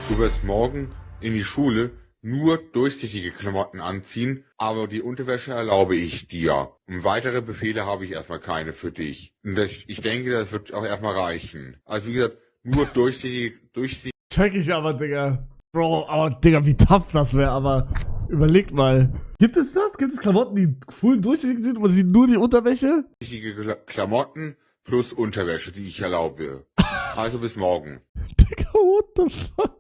Du wirst morgen in die Schule nur durchsichtige Klamotten anziehen, aber die Unterwäsche erlaube ich dir. Und weitere Befehle habe ich erstmal keine für dich. Und ich denke, das wird auch erstmal reichen. Also wie gesagt, nur durchsichtige. Check ich aber, Digga. Bro, aber Digga, wie tough das wäre, aber überlegt mal. Gibt es das? Gibt es Klamotten, die full durchsichtig sind, oder sind nur die Unterwäsche? Klamotten plus Unterwäsche, die ich erlaube. Also bis morgen. Digga, what the fuck?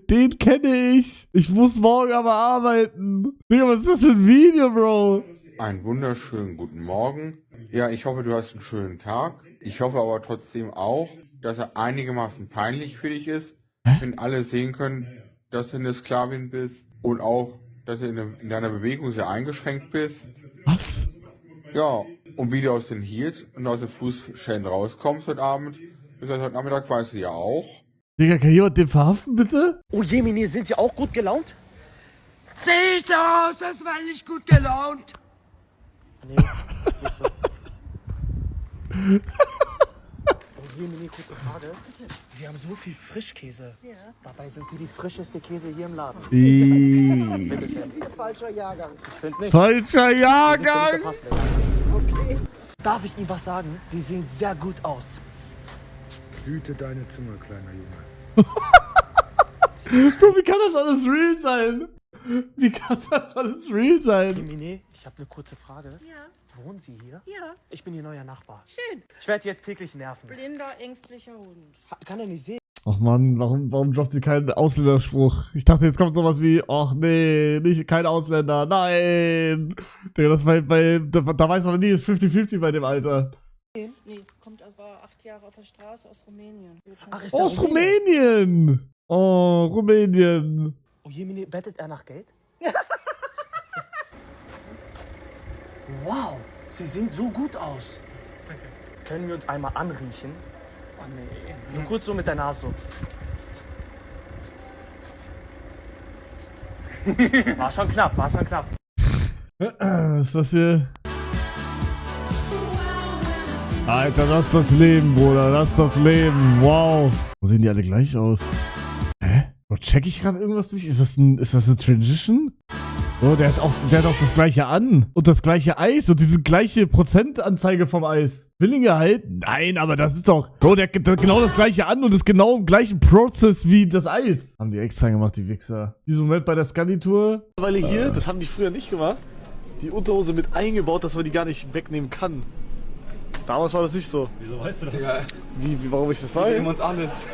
Den kenne ich. Ich muss morgen aber arbeiten. Digga, was ist das für ein Video, Bro? Einen wunderschönen guten Morgen. Ja, ich hoffe, du hast einen schönen Tag. Ich hoffe aber trotzdem auch, dass er einigermaßen peinlich für dich ist, wenn alle sehen können, dass du eine Sklavin bist und auch, dass du in deiner Bewegung sehr eingeschränkt bist. Was? Ja, und wie du aus den Heels und aus den Fußschellen rauskommst heute Abend, bis heute Nachmittag weißt du ja auch. Digga, kann jemand den verhaften, bitte? Oh Jemini, sind Sie auch gut gelaunt? Sehe ich so aus, als war nicht gut gelaunt? Nee, nicht so. Oh Jemini, kurze Frage. Sie haben so viel Frischkäse. Ja. Dabei sind Sie die frischeste Käse hier im Laden. Bitte schön. Falscher Jahrgang. Ich finde nicht. Falscher Sie sind Jahrgang! für mich der Passende. Okay. Darf ich Ihnen was sagen? Sie sehen sehr gut aus. Hüte deine Zunge, kleiner Junge. Bro, wie kann das alles real sein? Wie kann das alles real sein? Jemini, ich habe eine kurze Frage. Ja, Wohnen Sie hier? ja, Ich bin Ihr neuer Nachbar. schön. Ich werde Sie jetzt täglich nerven. Blinder, ängstlicher Hund. Kann er nicht sehen? Ach man, warum droppt sie keinen Ausländerspruch? Ich dachte, jetzt kommt sowas wie, ach nee, nicht kein Ausländer, nein. Digga, das da weiß man nie, ist 50-50 bei dem Alter. Nee, kommt aber 8 Jahre auf der Straße aus Rumänien. Ach, ist der Aus Rumäne? Rumänien! Oh, Rumänien. Oh Jemini, bettet er nach Geld? Wow, Sie sehen so gut aus. Können wir uns einmal anriechen? Oh nee. Nur kurz so mit der Nase so. War schon knapp, war schon knapp. Was ist das hier? Alter, das ist das Leben, Bruder. Das ist das Leben. Wow. Wo sehen die alle gleich aus? Hä? Bro, check ich gerade irgendwas nicht? Ist das eine Transition? Oh, der hat auch das gleiche an. Und das gleiche Eis. Und diese gleiche Prozentanzeige vom Eis. Zwillinge halt? Nein, aber das ist doch... Bro, der hat genau das gleiche an und ist genau im gleichen Prozess wie das Eis. Haben die extra gemacht, die Wichser. Diesen Moment bei der Scandi-Tour. Weil hier, das haben die früher nicht gemacht, die Unterhose mit eingebaut, dass man die gar nicht wegnehmen kann. Damals war das nicht so. Wieso weißt du das? Ja. Warum ich das weiß? Wir nehmen uns alles.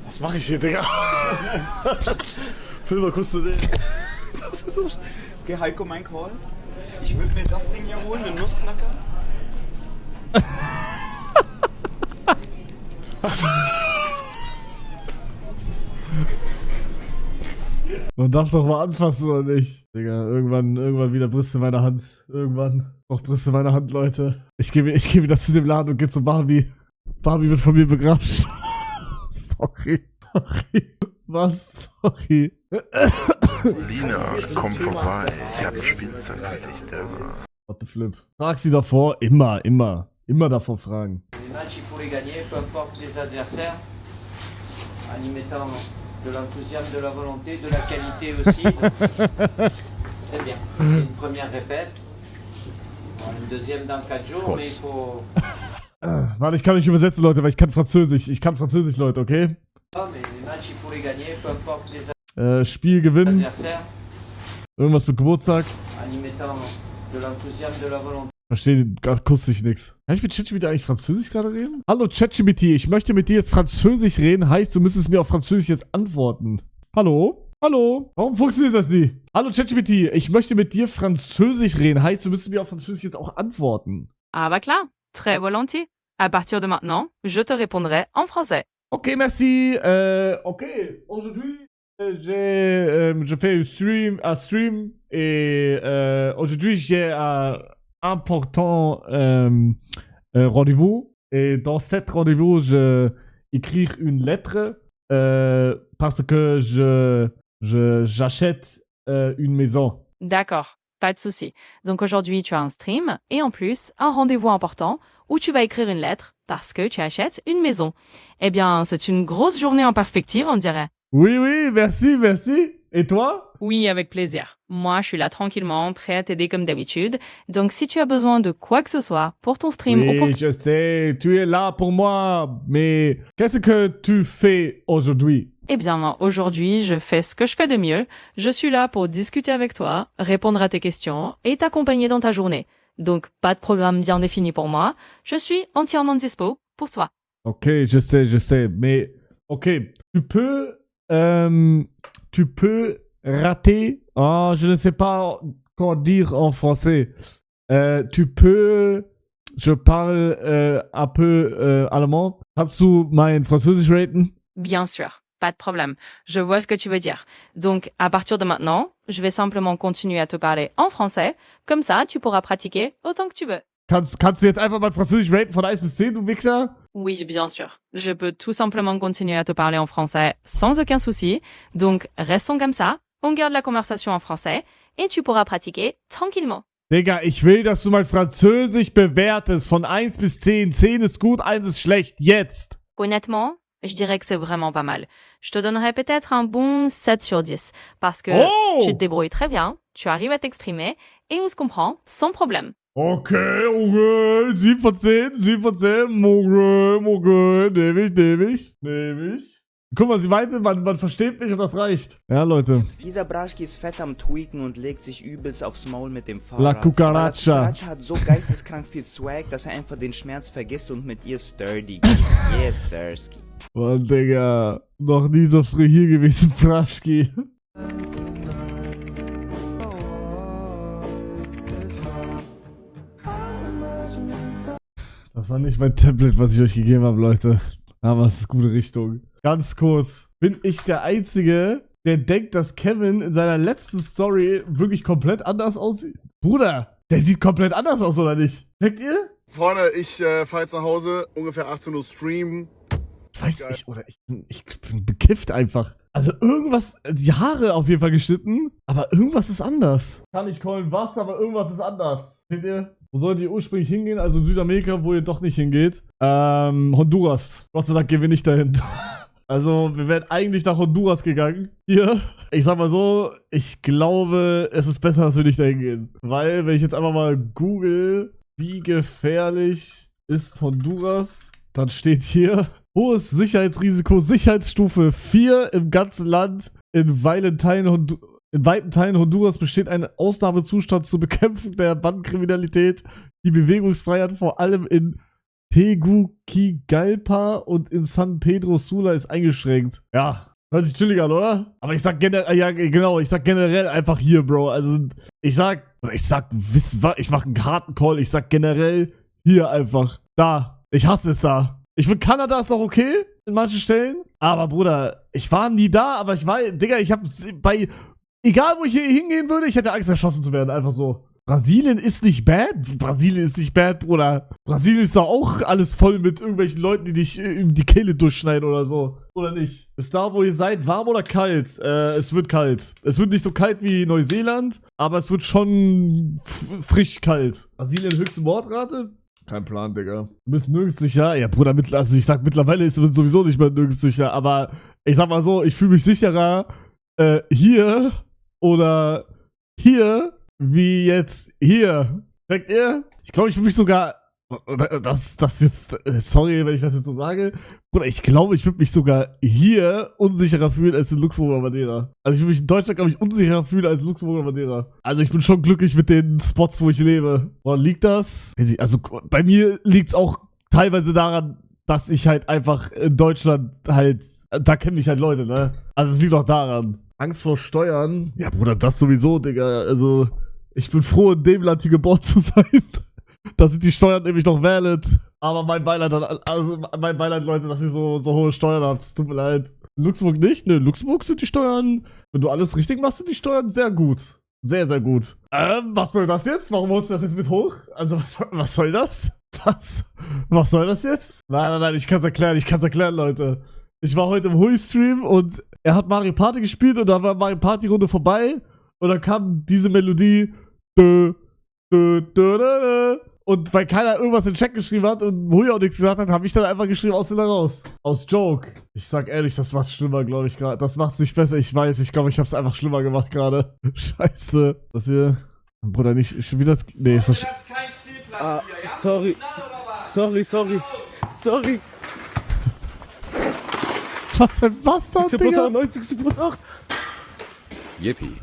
Was mache ich hier, Digga? Film mal kurz zu sehen. Das ist so... Okay, Heiko, mein Call. Ich würde mir das Ding hier holen, den Nussknacker. Man darf doch mal anfassen, oder nicht? Digga, irgendwann wieder Brüste in meiner Hand. Irgendwann. Auch Brüste in meiner Hand, Leute. Ich geh wieder zu dem Laden und geh zu Barbie. Barbie wird von mir begraben. Sorry. Was? Sorry. Lina, komm vorbei. Ich hab Spielzeug für dich, der war. What the flip. Frag sie davor. Immer. Immer davor fragen. Les matchs, il faut les gagner, peu importe les adversaires, en y mettant de l'enthousiasme, de la volonté, de la qualité aussi. C'est bien. C'est une première répète, une deuxième dans 4 jours, mais il faut... Warte, ich kann nicht übersetzen, Leute, weil ich kann Französisch. Ich kann Französisch, Leute, okay? Mais les matchs, il faut les gagner, peu importe les Spiel gewinnen. adversaires, Irgendwas mit Geburtstag. en y mettant de l'enthousiasme, de la volonté. Verstehe akustisch nix. Kann ich mit ChatGPT eigentlich Französisch gerade reden? Hallo ChatGPT, ich möchte mit dir jetzt Französisch reden. Heißt, du müsstest mir auf Französisch jetzt antworten. Hallo? Hallo? Warum funktioniert das nie? Hallo ChatGPT, ich möchte mit dir Französisch reden. Heißt, du müsstest mir auf Französisch jetzt auch antworten. Ah bah klar, très volontiers. À partir de maintenant, je te répondrai en français. Okay, merci. Okay, aujourd'hui, je fais un stream et aujourd'hui, j'ai un important rendez-vous. Et dans cet rendez-vous, je écrire une lettre parce que j'achète une maison. D'accord, pas de souci. Donc aujourd'hui, tu as un stream et en plus, un rendez-vous important où tu vas écrire une lettre parce que tu achètes une maison. Eh bien, c'est une grosse journée en perspective, on dirait. Oui, oui, merci, merci. Et toi? Oui, avec plaisir. Moi, je suis là tranquillement, prêt à t'aider comme d'habitude. Donc, si tu as besoin de quoi que ce soit pour ton stream ou pour... Oui, je sais, tu es là pour moi, mais qu'est-ce que tu fais aujourd'hui? Eh bien, aujourd'hui, je fais ce que je fais de mieux. Je suis là pour discuter avec toi, répondre à tes questions et t'accompagner dans ta journée. Donc, pas de programme bien défini pour moi. Je suis entièrement dispo pour toi. Ok, je sais, mais... Ok, tu peux rater... Oh, je ne sais pas comment dire en français. Tu peux... Je parle un peu allemand. Kannst du mein Französisch raten? Bien sûr, pas de problème. Je vois ce que tu veux dire. Donc, à partir de maintenant, je vais simplement continuer à te parler en français. Comme ça, tu pourras pratiquer autant que tu veux. Kannst du jetzt einfach mein Französisch raten von 1 bis 10, du Wichser? Oui, bien sûr. Je peux tout simplement continuer à te parler en français sans aucun souci. Donc, restons comme ça. On garde la conversation en français et tu pourras pratiquer tranquillement. Digga, ich will, dass du mein Französisch bewertest von 1 bis 10. 10 ist gut, 1 ist schlecht. Jetzt. Honnêtement, je dirais que c'est vraiment pas mal. Je te donnerais peut-être un bon 7 sur 10 parce que tu te débrouilles très bien, tu arrives à t'exprimer et on se comprend sans problème. Okay, 7 von 10, 7 von 10, okay, nehm ich. Guck mal, sie meinte, man versteht mich und das reicht. Ja, Leute. Dieser Braschki ist fett am Tweaken und legt sich übelst aufs Maul mit dem Fahrrad. La Cucaracha. La Cucaracha hat so geisteskrank viel Swag, dass er einfach den Schmerz vergisst und mit ihr sturdy geht. Yes, Sirski. Mann, Digga. Noch nie so früh hier gewesen, Braschki. Das war nicht mein Tablet, was ich euch gegeben habe, Leute. Aber es ist gute Richtung. Ganz kurz. Bin ich der Einzige, der denkt, dass Kevin in seiner letzten Story wirklich komplett anders aussieht? Bruder, der sieht komplett anders aus, oder nicht? Denkt ihr? Freunde, ich fahr jetzt nach Hause, ungefähr 18 Uhr streamen. Ich weiß nicht, oder ich bin bekifft einfach. Also irgendwas, die Haare auf jeden Fall geschnitten, aber irgendwas ist anders. Kann nicht callen was, aber irgendwas ist anders. Seht ihr? Wo sollt ihr ursprünglich hingehen? Also Südamerika, wo ihr doch nicht hingeht. Honduras. Gott sei Dank gehen wir nicht dahin. Also, wir wären eigentlich nach Honduras gegangen. Hier. Ich sag mal so, ich glaube, es ist besser, dass wir nicht dahin gehen. Weil, wenn ich jetzt einfach mal google, wie gefährlich ist Honduras, dann steht hier, hohes Sicherheitsrisiko, Sicherheitsstufe 4 im ganzen Land. In weiten Teilen Honduras besteht ein Ausnahmezustand zur Bekämpfung der Bandenkriminalität. Die Bewegungsfreiheit vor allem in Tegucigalpa und in San Pedro Sula ist eingeschränkt. Ja, hört sich chillig an, oder? Aber ich sag generell, ja genau, ich sag generell einfach hier, Bro. Also ich mach einen harten Call, ich sag generell hier einfach. Da, ich hasse es da. Ich finde Kanada ist noch okay in manchen Stellen. Aber Bruder, ich war nie da, aber ich war, Digga, ich hab bei... Egal, wo ich hier hingehen würde, ich hätte Angst, erschossen zu werden. Einfach so. Brasilien ist nicht bad? Brasilien ist nicht bad, Bruder. Brasilien ist doch auch alles voll mit irgendwelchen Leuten, die dich die Kehle durchschneiden oder so. Oder nicht? Ist da, wo ihr seid, warm oder kalt? Es wird kalt. Es wird nicht so kalt wie Neuseeland, aber es wird schon frisch kalt. Brasilien höchste Mordrate? Kein Plan, Digga. Du bist nirgends sicher? Ja, Bruder, also ich sag, mittlerweile ist es sowieso nicht mehr nirgends sicher, aber ich sag mal so, ich fühle mich sicherer hier oder hier wie jetzt hier. Checkt ihr? Ich glaube, ich würde mich sogar, das jetzt, sorry, wenn ich das jetzt so sage, Bruder, ich glaube, ich würde mich sogar hier unsicherer fühlen als in Luxemburg oder Madeira. Also ich würde mich in Deutschland, glaube ich, unsicherer fühlen als in Luxemburg oder Madeira. Also ich bin schon glücklich mit den Spots, wo ich lebe. Woran liegt das? Also bei mir liegt es auch teilweise daran, dass ich halt einfach in Deutschland halt, da kenne ich halt Leute, ne? Also es liegt auch daran. Angst vor Steuern? Ja, Bruder, das sowieso, Digga. Also, ich bin froh, in dem Land hier geboren zu sein. Da sind die Steuern nämlich noch valid. Aber mein Beileid, Leute, dass ihr so hohe Steuern habt. Es tut mir leid. Luxemburg nicht? Ne, Luxemburg sind die Steuern, wenn du alles richtig machst, sind die Steuern sehr gut. Sehr, sehr gut. Was soll das jetzt? Warum holst du das jetzt mit hoch? Also, was soll das? Was soll das jetzt? Nein, ich kann's erklären, Leute. Ich war heute im Hui-Stream und er hat Mario Party gespielt und da war Mario Party-Runde vorbei und dann kam diese Melodie und Und weil keiner irgendwas in den Chat geschrieben hat und Huja auch nichts gesagt hat, habe ich dann einfach geschrieben, aus da raus. Aus Joke. Ich sag ehrlich, das macht's schlimmer, glaube ich gerade. Das macht's nicht besser, ich weiß. Ich glaube, ich hab's einfach schlimmer gemacht gerade. Scheiße. Das hier... Bruder, nicht schon wieder das... Nee, ist das... Ah, sorry. Sorry. Was ein Bastard, Digga. 90. Geburtstag. Yippie.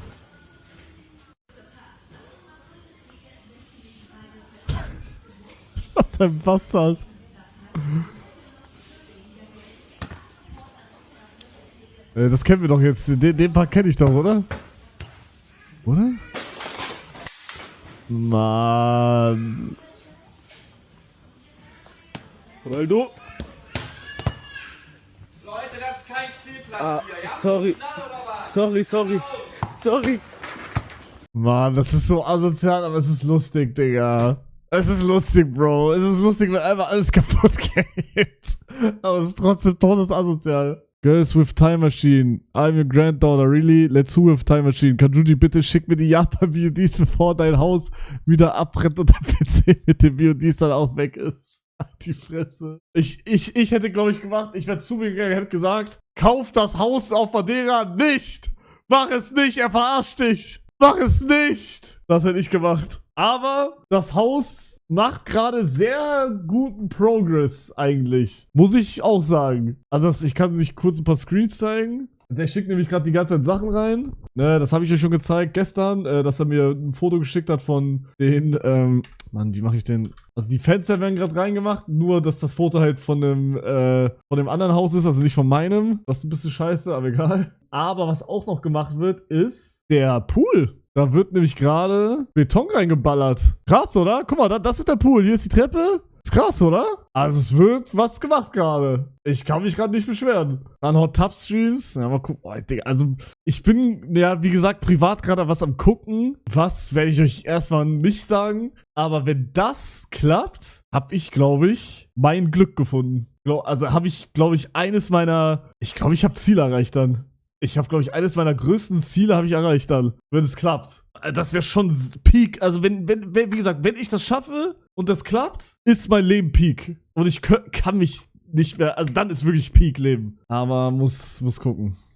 Was ein Bastard. Das kennen wir doch jetzt. Den Part kenne ich doch, oder? Oder? Mann. Ronaldo. Leute, das ist kein Spielplatz Ah, hier, ja? sorry. Mann, das ist so asozial, aber es ist lustig, Digga. Es ist lustig, Bro. Es ist lustig, wenn einfach alles kaputt geht. Aber es ist trotzdem todesasozial. Girls with Time Machine. I'm your granddaughter, really? Let's who with Time Machine. Kanjuji, bitte schick mir die Japan-VODs, bevor dein Haus wieder abbrennt und der PC mit den VODs dann auch weg ist. Die Fresse. Ich hätte, glaube ich, gemacht, ich wäre zu mir gegangen, hätte gesagt, kauf das Haus auf Madeira nicht! Mach es nicht, er verarscht dich! Mach es nicht! Das hätte ich gemacht. Aber das Haus macht gerade sehr guten Progress eigentlich. Muss ich auch sagen. Also ich kann euch kurz ein paar Screens zeigen. Der schickt nämlich gerade die ganze Zeit Sachen rein. Ne, das habe ich euch schon gezeigt gestern, dass er mir ein Foto geschickt hat von den, Mann, wie mache ich den? Also die Fenster werden gerade reingemacht, nur dass das Foto halt von dem anderen Haus ist, also nicht von meinem. Das ist ein bisschen scheiße, aber egal. Aber was auch noch gemacht wird, ist der Pool. Da wird nämlich gerade Beton reingeballert. Krass, oder? Guck mal, das ist der Pool. Hier ist die Treppe. Ist krass, oder? Also es wird was gemacht gerade. Ich kann mich gerade nicht beschweren. Dann Hot Tub Streams. Ja, mal gucken. Oh, Digga, also ich bin, ja, wie gesagt, privat gerade was am gucken. Was werde ich euch erstmal nicht sagen. Aber wenn das klappt, habe ich, glaube ich, mein Glück gefunden. Also habe ich, glaube ich, eines meiner... Ich glaube, ich habe Ziel erreicht dann. Ich habe, glaube ich, eines meiner größten Ziele habe ich erreicht dann, wenn es klappt. Das wäre schon Peak. Also wenn, wie gesagt, wenn ich das schaffe und das klappt, ist mein Leben Peak. Und ich kann mich nicht mehr, also dann ist wirklich Peak-Leben. Aber muss gucken.